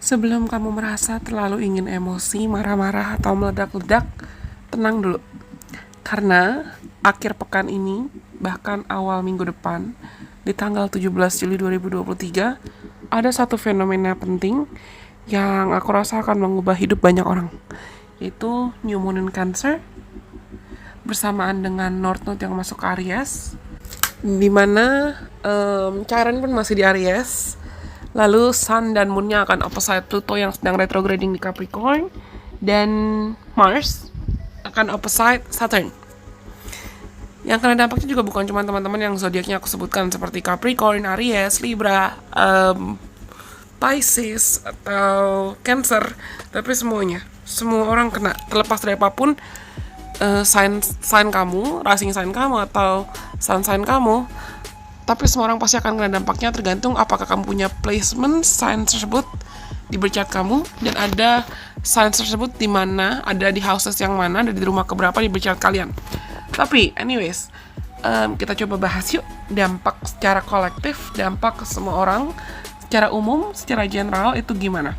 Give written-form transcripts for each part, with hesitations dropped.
Sebelum kamu merasa terlalu ingin emosi, marah-marah, atau meledak-ledak, tenang dulu. Karena akhir pekan ini, bahkan awal minggu depan, di tanggal 17 Juli 2023, ada satu fenomena penting yang aku rasa akan mengubah hidup banyak orang, yaitu New Moon in Cancer, bersamaan dengan North Node yang masuk ke Aries, dimana cairan pun masih di Aries. Lalu Sun dan Moon-nya akan opposite Pluto yang sedang retrograding di Capricorn, dan Mars akan opposite Saturn. Yang kena dampaknya juga bukan cuma teman-teman yang zodiaknya aku sebutkan seperti Capricorn, Aries, Libra, Pisces atau Cancer, tapi semuanya, semua orang kena, terlepas dari apapun sign kamu, rising sign kamu atau sun sign kamu. Tapi semua orang pasti akan kena dampaknya, tergantung apakah kamu punya placement sign tersebut di bercat kamu, dan ada sign tersebut di mana, ada di houses yang mana, ada di rumah keberapa di bercat kalian. Tapi anyways, kita coba bahas yuk dampak secara kolektif, dampak ke semua orang secara umum, secara general itu gimana.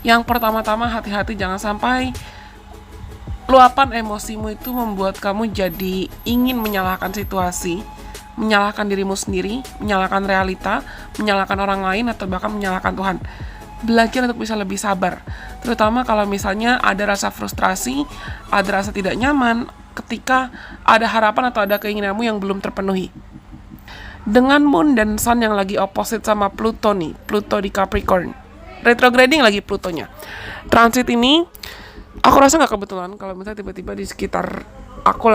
Yang pertama-tama, hati-hati jangan sampai luapan emosimu itu membuat kamu jadi ingin menyalahkan situasi, menyalahkan dirimu sendiri, menyalahkan realita, menyalahkan orang lain, atau bahkan menyalahkan Tuhan. Belajar untuk bisa lebih sabar, terutama kalau misalnya ada rasa frustrasi, ada rasa tidak nyaman ketika ada harapan atau ada keinginanmu yang belum terpenuhi. Dengan Moon dan Sun yang lagi opposite sama Pluto nih, Pluto di Capricorn, retrograding lagi Plutonya. Transit ini, aku rasa gak kebetulan kalau misalnya tiba-tiba di sekitar aku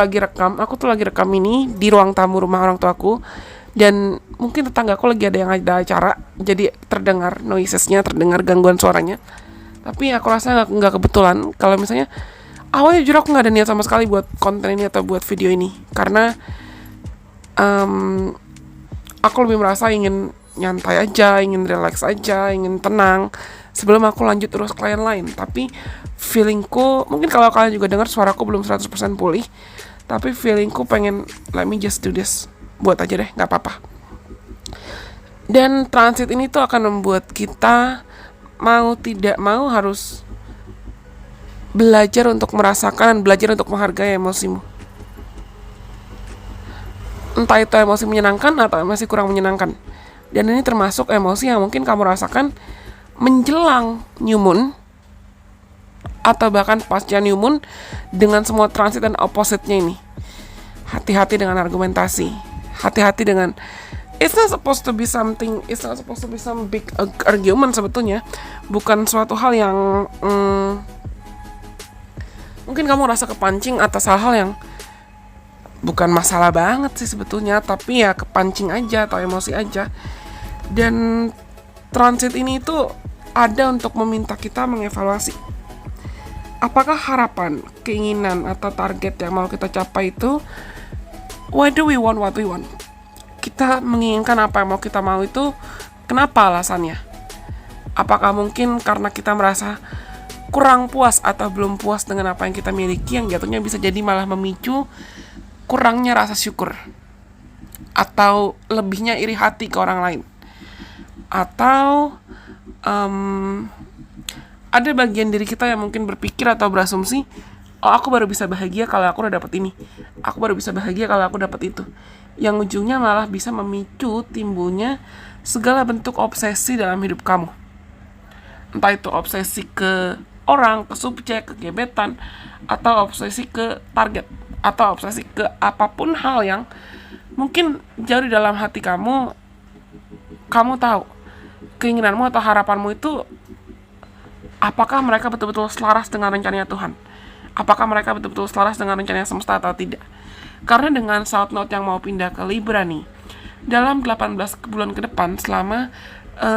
tuh lagi rekam ini di ruang tamu rumah orang tuaku, dan mungkin tetanggaku lagi ada acara, jadi terdengar noisesnya, terdengar gangguan suaranya. Tapi aku rasa nggak kebetulan kalau misalnya awalnya jujur aku nggak ada niat sama sekali buat konten ini atau buat video ini, karena aku lebih merasa ingin nyantai aja, ingin relax aja, ingin tenang sebelum aku lanjut terus klien lain. Tapi feelingku, mungkin kalau kalian juga dengar suaraku belum 100% pulih, tapi feelingku pengen let me just do this, buat aja deh, gak apa-apa. Dan transit ini tuh akan membuat kita mau tidak mau harus belajar untuk merasakan dan belajar untuk menghargai emosimu. Entah itu emosi menyenangkan atau emosi kurang menyenangkan. Dan ini termasuk emosi yang mungkin kamu rasakan menjelang New Moon atau bahkan pasca New Moon dengan semua transit dan opposite-nya ini. Hati-hati dengan argumentasi. Hati-hati dengan it's not supposed to be some big argument sebetulnya. Bukan suatu hal yang mungkin kamu rasa kepancing atas hal-hal yang bukan masalah banget sih sebetulnya, tapi ya kepancing aja atau emosi aja. Dan transit ini itu ada untuk meminta kita mengevaluasi apakah harapan, keinginan, atau target yang mau kita capai itu, why do we want what we want? Kita menginginkan apa yang mau kita mau itu, kenapa alasannya? Apakah mungkin karena kita merasa kurang puas atau belum puas dengan apa yang kita miliki, yang jatuhnya bisa jadi malah memicu kurangnya rasa syukur atau lebihnya iri hati ke orang lain? Atau ada bagian diri kita yang mungkin berpikir atau berasumsi, oh aku baru bisa bahagia kalau aku udah dapet ini, aku baru bisa bahagia kalau aku dapet itu, yang ujungnya malah bisa memicu timbulnya segala bentuk obsesi dalam hidup kamu. Entah itu obsesi ke orang, ke subjek, ke gebetan, atau obsesi ke target, atau obsesi ke apapun hal yang mungkin jauh di dalam hati kamu. Kamu tahu keinginanmu atau harapanmu itu, apakah mereka betul-betul selaras dengan rencananya Tuhan? Apakah mereka betul-betul selaras dengan rencananya semesta atau tidak? Karena dengan South Node yang mau pindah ke Libra nih, dalam 18 bulan ke depan, selama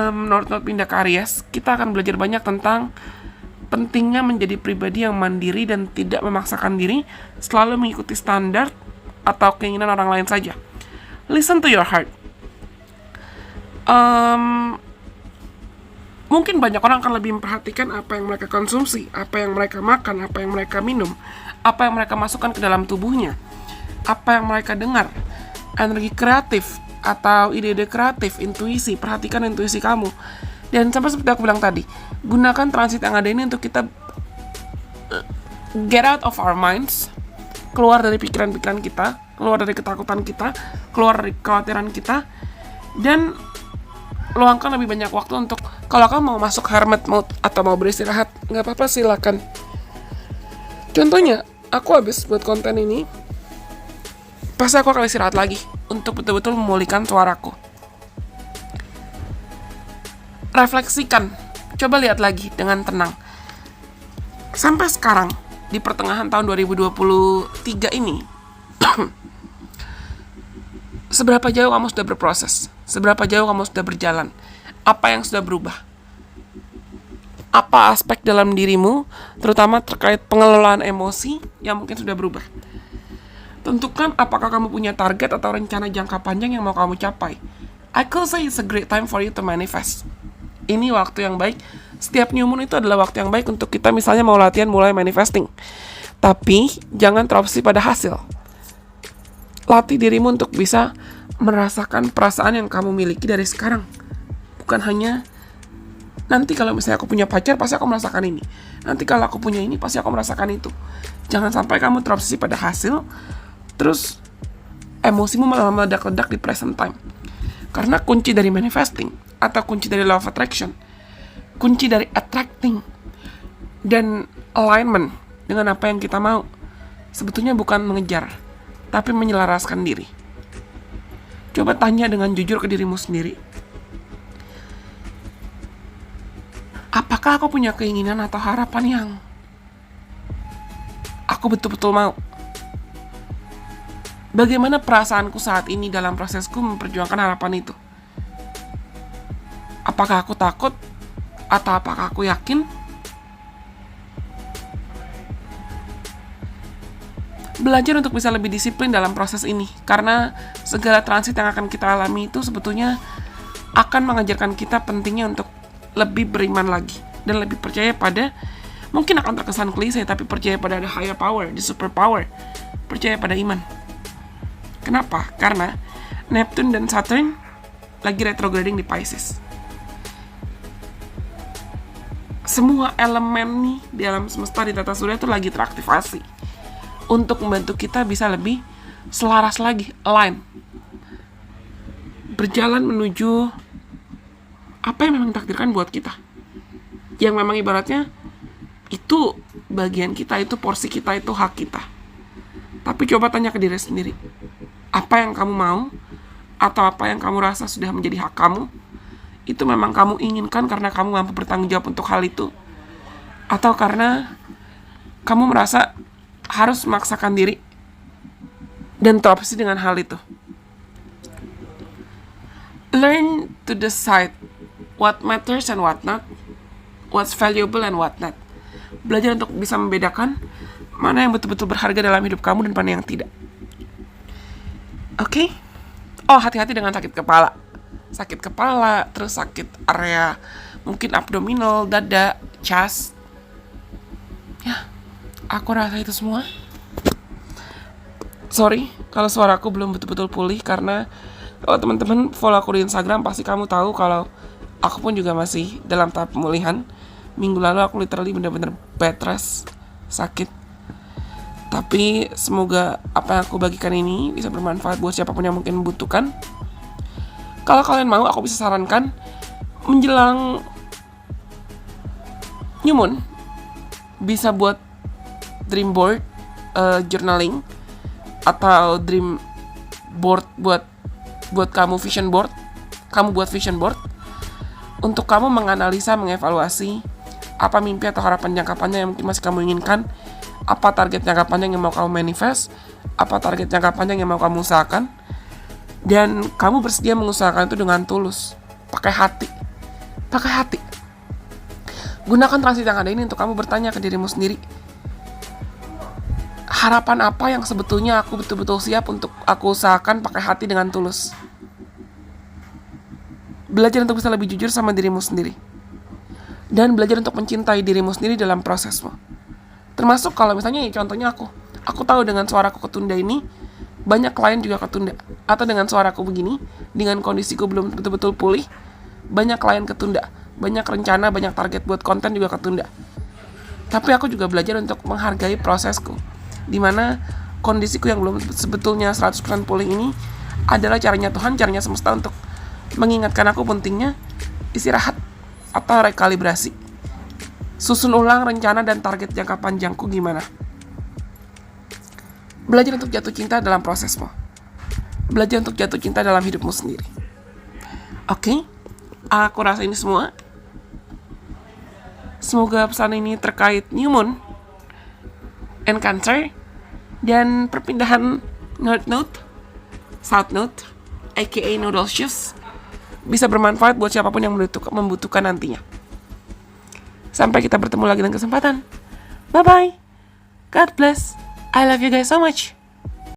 North Node pindah ke Aries, kita akan belajar banyak tentang pentingnya menjadi pribadi yang mandiri dan tidak memaksakan diri selalu mengikuti standar atau keinginan orang lain saja. Listen to your heart. Mungkin banyak orang akan lebih memperhatikan apa yang mereka konsumsi, apa yang mereka makan, apa yang mereka minum, apa yang mereka masukkan ke dalam tubuhnya, apa yang mereka dengar, energi kreatif atau ide-ide kreatif, intuisi. Perhatikan intuisi kamu. Dan sampai seperti aku bilang tadi, gunakan transit yang ada ini untuk kita get out of our minds, keluar dari pikiran-pikiran kita, keluar dari ketakutan kita, keluar dari kekhawatiran kita, dan luangkan lebih banyak waktu untuk, kalau kamu mau masuk hermit mode atau mau beristirahat, nggak apa-apa, silakan. Contohnya, aku habis buat konten ini, pasti aku akan istirahat lagi untuk betul-betul memulihkan suaraku. Refleksikan, coba lihat lagi dengan tenang. Sampai sekarang, di pertengahan tahun 2023 ini, seberapa jauh kamu sudah berproses? Seberapa jauh kamu sudah berjalan? Apa yang sudah berubah? Apa aspek dalam dirimu, terutama terkait pengelolaan emosi, yang mungkin sudah berubah? Tentukan apakah kamu punya target atau rencana jangka panjang yang mau kamu capai. I could say it's a great time for you to manifest. Ini waktu yang baik. Setiap new moon itu adalah waktu yang baik untuk kita misalnya mau latihan mulai manifesting. Tapi jangan terobsesi pada hasil. Latih dirimu untuk bisa merasakan perasaan yang kamu miliki dari sekarang. Bukan hanya nanti kalau misalnya aku punya pacar pasti aku merasakan ini. Nanti kalau aku punya ini pasti aku merasakan itu. Jangan sampai kamu terobsesi pada hasil, terus emosimu malah meledak-ledak di present time. Karena kunci dari manifesting atau kunci dari law of attraction, kunci dari attracting dan alignment dengan apa yang kita mau, sebetulnya bukan mengejar, tapi menyelaraskan diri. Coba tanya dengan jujur ke dirimu sendiri. Apakah aku punya keinginan atau harapan yang aku betul-betul mau? Bagaimana perasaanku saat ini dalam prosesku memperjuangkan harapan itu? Apakah aku takut? Atau apakah aku yakin? Belajar untuk bisa lebih disiplin dalam proses ini, karena segala transit yang akan kita alami itu sebetulnya akan mengajarkan kita pentingnya untuk lebih beriman lagi dan lebih percaya pada, mungkin akan terkesan klise, tapi percaya pada the higher power, the super power, percaya pada iman. Kenapa? Karena Neptune dan Saturn lagi retrograding di Pisces. Semua elemen nih di alam semesta, di tata surya itu lagi teraktivasi untuk membantu kita bisa lebih selaras lagi, align, berjalan menuju apa yang memang ditakdirkan buat kita, yang memang ibaratnya itu bagian kita, itu porsi kita, itu hak kita. Tapi coba tanya ke diri sendiri, apa yang kamu mau atau apa yang kamu rasa sudah menjadi hak kamu, itu memang kamu inginkan karena kamu mampu bertanggung jawab untuk hal itu, atau karena kamu merasa harus memaksakan diri dan terobsesi dengan hal itu. Learn to decide what matters and what not, what's valuable and what not. Belajar untuk bisa membedakan mana yang betul-betul berharga dalam hidup kamu dan mana yang tidak. Oke? Oh, hati-hati dengan sakit kepala. Sakit kepala, terus sakit area mungkin abdominal, dada, chest. Ya, aku rasa itu semua. Sorry kalau suaraku belum betul-betul pulih, karena kalau teman-teman follow aku di Instagram pasti kamu tahu kalau aku pun juga masih dalam tahap pemulihan. Minggu lalu aku literally benar-benar bed rest, sakit. Tapi semoga apa yang aku bagikan ini bisa bermanfaat buat siapapun yang mungkin membutuhkan. Kalau kalian mau, aku bisa sarankan menjelang new moon bisa buat dream board, journaling, atau dream board buat kamu, vision board. Kamu buat vision board untuk kamu menganalisa, mengevaluasi apa mimpi atau harapan jangka panjang yang mungkin masih kamu inginkan, apa target jangka panjang yang mau kamu manifest, apa target jangka panjang yang mau kamu usahakan. Dan kamu bersedia mengusahakan itu dengan tulus, pakai hati. Gunakan transit yang ada ini untuk kamu bertanya ke dirimu sendiri, harapan apa yang sebetulnya aku betul-betul siap untuk aku usahakan pakai hati dengan tulus. Belajar untuk bisa lebih jujur sama dirimu sendiri, dan belajar untuk mencintai dirimu sendiri dalam prosesmu. Termasuk kalau misalnya contohnya aku tahu dengan suaraku ketunda ini, banyak klien juga ketunda. Atau dengan suaraku begini, dengan kondisiku belum betul-betul pulih, banyak klien ketunda. banyak rencana, banyak target buat konten juga ketunda. Tapi aku juga belajar untuk menghargai prosesku, dimana kondisiku yang belum sebetulnya 100% pulih ini adalah caranya Tuhan, caranya semesta untuk mengingatkan aku pentingnya istirahat atau rekalibrasi. Susun ulang rencana dan target jangka panjangku gimana. Belajar untuk jatuh cinta dalam prosesmu. Belajar untuk jatuh cinta dalam hidupmu sendiri. Oke, aku rasa ini semua. Semoga pesan ini terkait New Moon and Cancer dan perpindahan North Node, South Node, aka Nodal Shoes, bisa bermanfaat buat siapapun yang membutuhkan nantinya. Sampai kita bertemu lagi dengan kesempatan. Bye-bye. God bless. I love you guys so much.